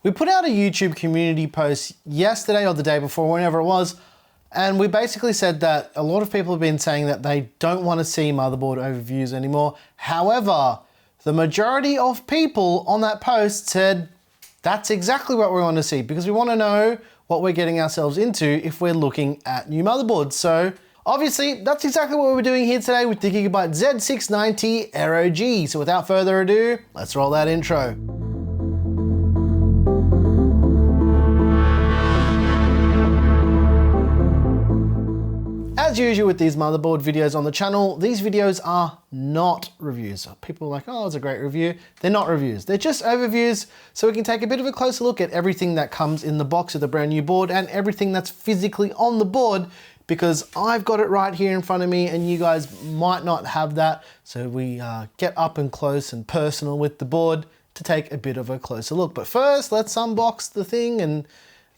We put out a YouTube community post yesterday or the day before, whenever it was, and we basically said that a lot of people have been saying that they don't want to see motherboard overviews anymore. However, the majority of people on that post said that's exactly what we want to see, because we want to know what we're getting ourselves into if we're looking at new motherboards. So obviously that's exactly what we're doing here today with the Gigabyte Z690 Aero G. So without further ado, let's roll that intro. As usual with these motherboard videos on the channel, these videos are not reviews. People are like, oh, it's a great review. They're not reviews. They're just overviews, so we can take a bit of a closer look at everything that comes in the box of the brand new board and everything that's physically on the board, because I've got it right here in front of me and you guys might not have that. So we get up and close and personal with the board to take a bit of a closer look. But first, let's unbox the thing and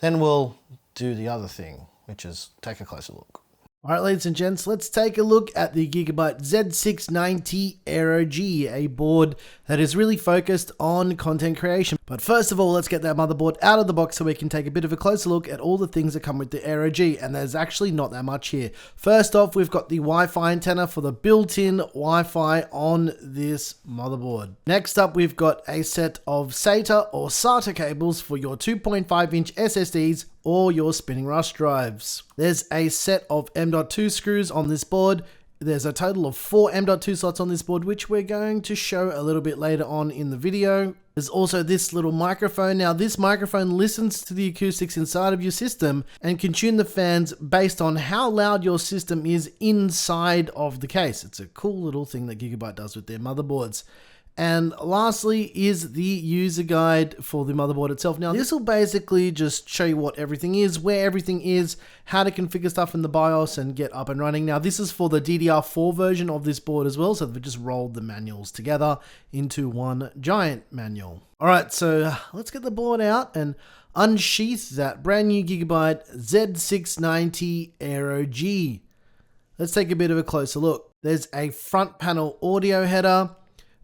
then we'll do the other thing, which is take a closer look. All right, ladies and gents, let's take a look at the Gigabyte Z690 Aero G, a board that is really focused on content creation. But first of all, let's get that motherboard out of the box so we can take a bit of a closer look at all the things that come with the Aero G, and there's actually not that much here. First off, we've got the Wi-Fi antenna for the built-in Wi-Fi on this motherboard. Next up, we've got a set of SATA or SATA cables for your 2.5-inch SSDs or your spinning rush drives. There's a set of M.2 screws on this board. There's a total of 4 M.2 slots on this board, which we're going to show a little bit later on in the video. There's also this little microphone. Now, this microphone listens to the acoustics inside of your system and can tune the fans based on how loud your system is inside of the case. It's a cool little thing that Gigabyte does with their motherboards. And lastly is the user guide for the motherboard itself. Now, this will basically just show you what everything is, where everything is, how to configure stuff in the BIOS and get up and running. Now, this is for the DDR4 version of this board as well, so they've just rolled the manuals together into one giant manual. All right, so let's get the board out and unsheath that brand new Gigabyte Z690 Aero G. Let's take a bit of a closer look. There's a front panel audio header.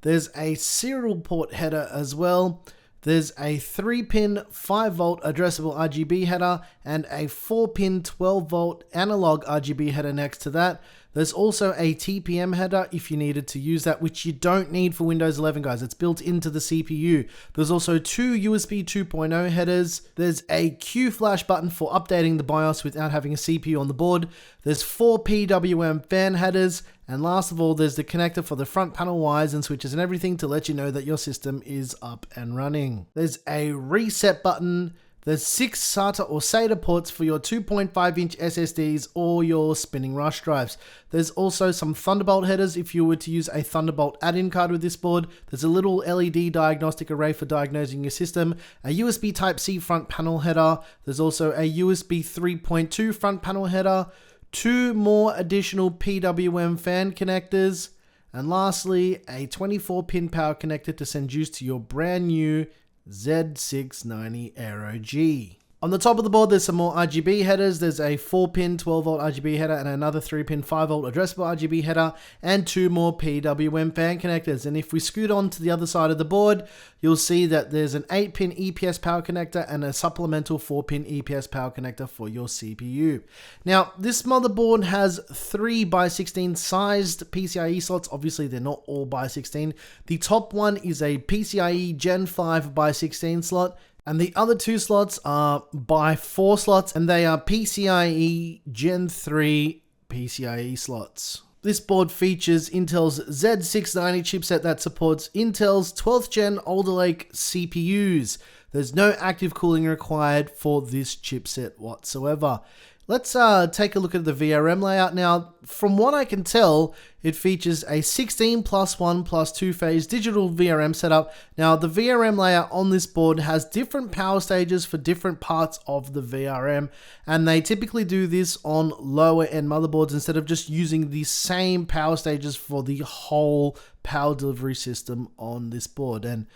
There's a serial port header as well. There's a 3-pin 5-volt addressable RGB header and a 4-pin 12-volt analog RGB header next to that. There's also a TPM header if you needed to use that, which you don't need for Windows 11, guys. It's built into the CPU. There's also 2 USB 2.0 headers. There's a Q flash button for updating the BIOS without having a CPU on the board. There's 4 PWM fan headers. And last of all, there's the connector for the front panel wires and switches and everything to let you know that your system is up and running. There's a reset button. There's 6 SATA or SATA ports for your 2.5-inch SSDs or your spinning rush drives. There's also some Thunderbolt headers if you were to use a Thunderbolt add-in card with this board. There's a little LED diagnostic array for diagnosing your system, a USB Type-C front panel header. There's also a USB 3.2 front panel header, 2 more additional PWM fan connectors, and lastly, a 24-pin power connector to send juice to your brand new Z690 Aero G. On the top of the board, there's some more RGB headers. There's a 4-pin 12-volt RGB header and another 3-pin 5-volt addressable RGB header and 2 more PWM fan connectors. And if we scoot on to the other side of the board, you'll see that there's an 8-pin EPS power connector and a supplemental 4-pin EPS power connector for your CPU. Now, this motherboard has 3x16 sized PCIe slots. Obviously, they're not all by 16. The top one is a PCIe Gen 5x16 slot. And the other 2 slots are by 4 slots, and they are PCIe Gen 3 PCIe slots. This board features Intel's Z690 chipset that supports Intel's 12th gen Alder Lake CPUs. There's no active cooling required for this chipset whatsoever. Let's take a look at the VRM layout now. From what I can tell, it features a 16+1+2 phase digital VRM setup. Now, the VRM layout on this board has different power stages for different parts of the VRM, and they typically do this on lower end motherboards instead of just using the same power stages for the whole power delivery system on this board. And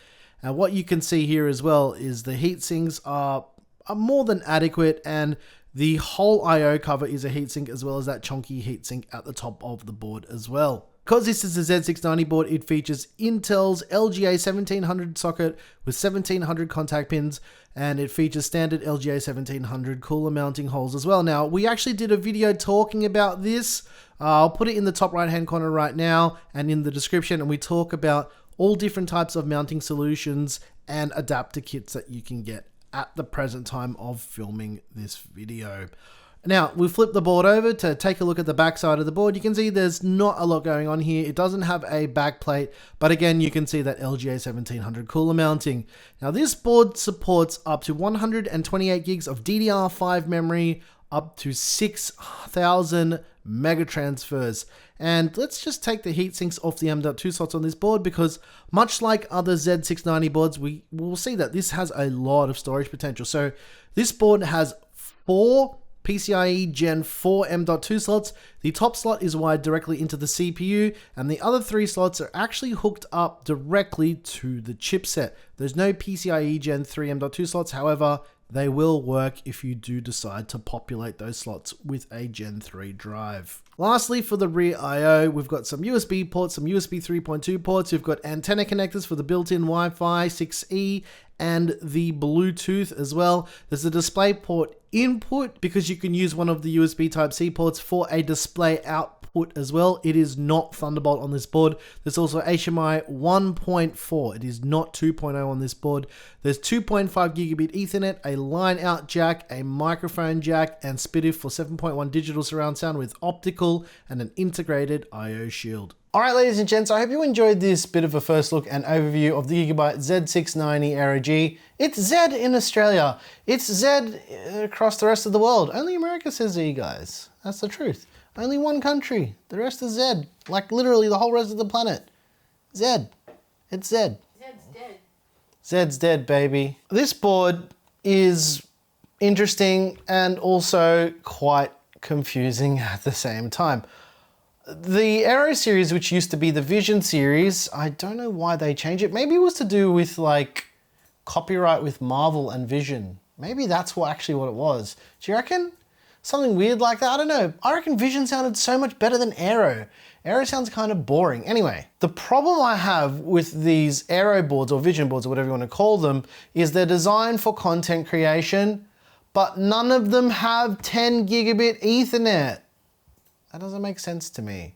what you can see here as well is the heat sinks are more than adequate, and the whole I/O cover is a heatsink as well as that chunky heatsink at the top of the board as well. Because this is a Z690 board, it features Intel's LGA 1700 socket with 1700 contact pins, and it features standard LGA 1700 cooler mounting holes as well. Now, we actually did a video talking about this. I'll put it in the top right hand corner right now and in the description, and we talk about all different types of mounting solutions and adapter kits that you can get at the present time of filming this video. Now, we flip the board over to take a look at the back side of the board. You can see there's not a lot going on here. It doesn't have a back plate, but again, you can see that LGA 1700 cooler mounting. Now, this board supports up to 128 gigs of DDR5 memory, up to 6,000 mega transfers. And let's just take the heat sinks off the M.2 slots on this board, because much like other Z690 boards, we will see that this has a lot of storage potential. So this board has 4 PCIe Gen 4 M.2 slots. The top slot is wired directly into the CPU, and the other 3 slots are actually hooked up directly to the chipset. There's no PCIe Gen 3 M.2 slots, however, they will work if you do decide to populate those slots with a Gen 3 drive. Lastly, for the rear I/O, we've got some USB ports, some USB 3.2 ports, we've got antenna connectors for the built-in Wi-Fi 6E and the Bluetooth as well. There's a DisplayPort input because you can use one of the USB Type-C ports for a display output as well. It is not Thunderbolt on this board. There's also HDMI 1.4. It is not 2.0 on this board. There's 2.5 gigabit Ethernet, a line out jack, a microphone jack, and SPDIF for 7.1 digital surround sound with optical and an integrated I/O shield. All right, ladies and gents, I hope you enjoyed this bit of a first look and overview of the Gigabyte Z690 Aero G. It's Z in Australia. It's Z across the rest of the world. Only America says Z, guys. That's the truth. Only one country. The rest is Z. Like literally the whole rest of the planet. Z. It's Z. Zed's dead. Zed's dead, baby. This board is interesting and also quite confusing at the same time. The Aero series, which used to be the Vision series, I don't know why they changed it. Maybe it was to do with like copyright with Marvel and Vision. Maybe that's what it was. Do you reckon? Something weird like that? I don't know. I reckon Vision sounded so much better than Aero. Aero sounds kind of boring. Anyway, the problem I have with these Aero boards or Vision boards or whatever you want to call them is they're designed for content creation, but none of them have 10 gigabit Ethernet. That doesn't make sense to me.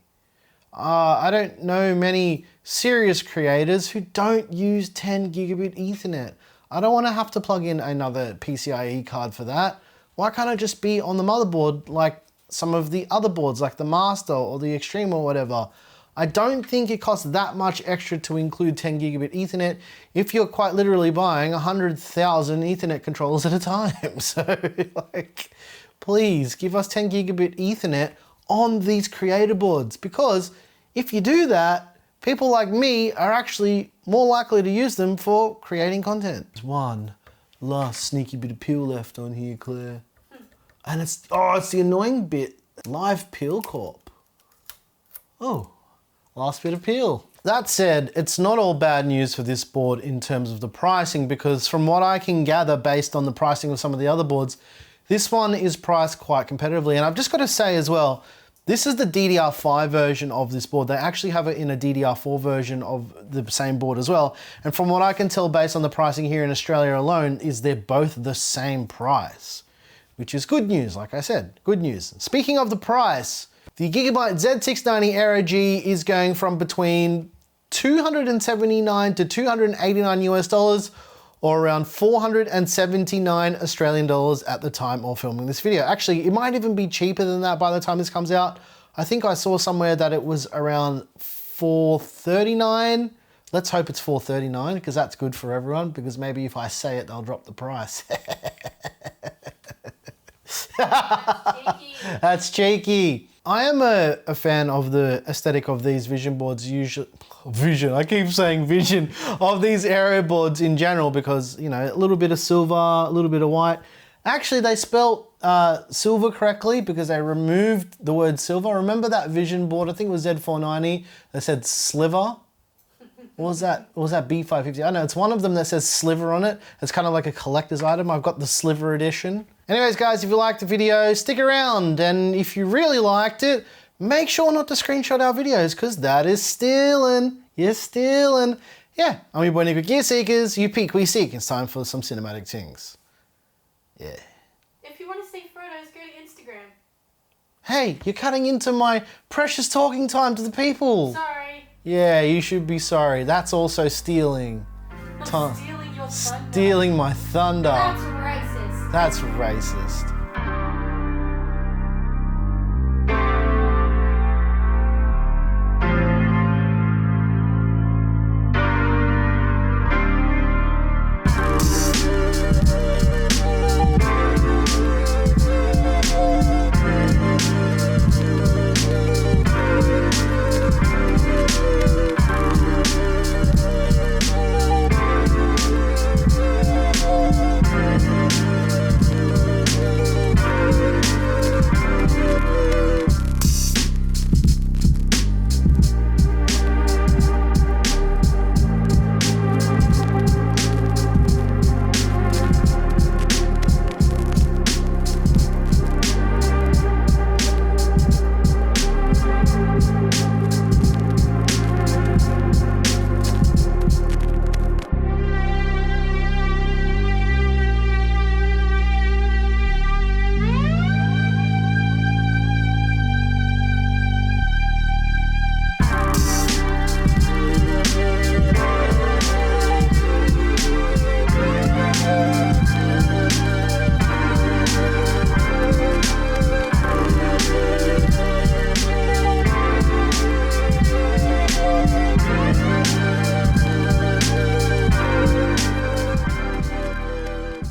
I don't know many serious creators who don't use 10 gigabit Ethernet. I don't want to have to plug in another PCIe card for that. Why can't it just be on the motherboard like some of the other boards, like the Master or the Extreme or whatever? I don't think it costs that much extra to include 10 gigabit Ethernet if you're quite literally buying 100,000 Ethernet controllers at a time. So like, please give us 10 gigabit Ethernet on these creator boards, because if you do that, people like me are actually more likely to use them for creating content. There's one last sneaky bit of peel left on here, Claire. And it's the annoying bit. Live Peel Corp. Oh, last bit of peel. That said, it's not all bad news for this board in terms of the pricing, because from what I can gather based on the pricing of some of the other boards, this one is priced quite competitively. And I've just got to say as well, this is the DDR5 version of this board. They actually have it in a DDR4 version of the same board as well. And from what I can tell based on the pricing here in Australia alone, is they're both the same price, which is good news, like I said, good news. Speaking of the price, the Gigabyte Z690 Aero G is going from between $279 to $289 US, or around 479 Australian dollars at the time of filming this video. Actually, it might even be cheaper than that by the time this comes out. I think I saw somewhere that it was around 439. Let's hope it's 439, because that's good for everyone, because maybe if I say it, they'll drop the price. That's cheeky. That's cheeky. I am a fan of the aesthetic of these Vision boards usually. I keep saying Vision, of these Aero boards in general, because, you know, a little bit of silver, a little bit of white. Actually, they spelt silver correctly because they removed the word silver. Remember that Vision board, I think it was Z490, that said sliver? What was that? Or was that B550? I don't know, it's one of them that says sliver on it. It's kind of like a collector's item. I've got the sliver edition. Anyways, guys, if you liked the video, stick around. And if you really liked it, make sure not to screenshot our videos because that is stealing. You're stealing. Yeah, I'm your boy Nick with Gear Seekers. You peek, we seek. It's time for some cinematic things. Yeah. If you want to see photos, go to Instagram. Hey, you're cutting into my precious talking time to the people. Sorry. Yeah, you should be sorry. That's also stealing. I'm stealing your thunder. Stealing my thunder. That's racist. That's racist.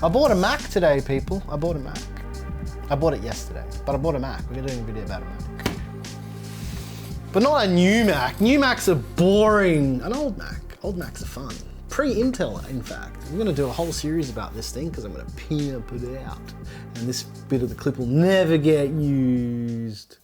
I bought a Mac today, people. I bought a Mac. I bought it yesterday, but I bought a Mac. We're doing a video about a Mac. But not a new Mac. New Macs are boring. An old Mac. Old Macs are fun. Pre-Intel, in fact. I'm gonna do a whole series about this thing because I'm gonna pimp it out. And this bit of the clip will never get used.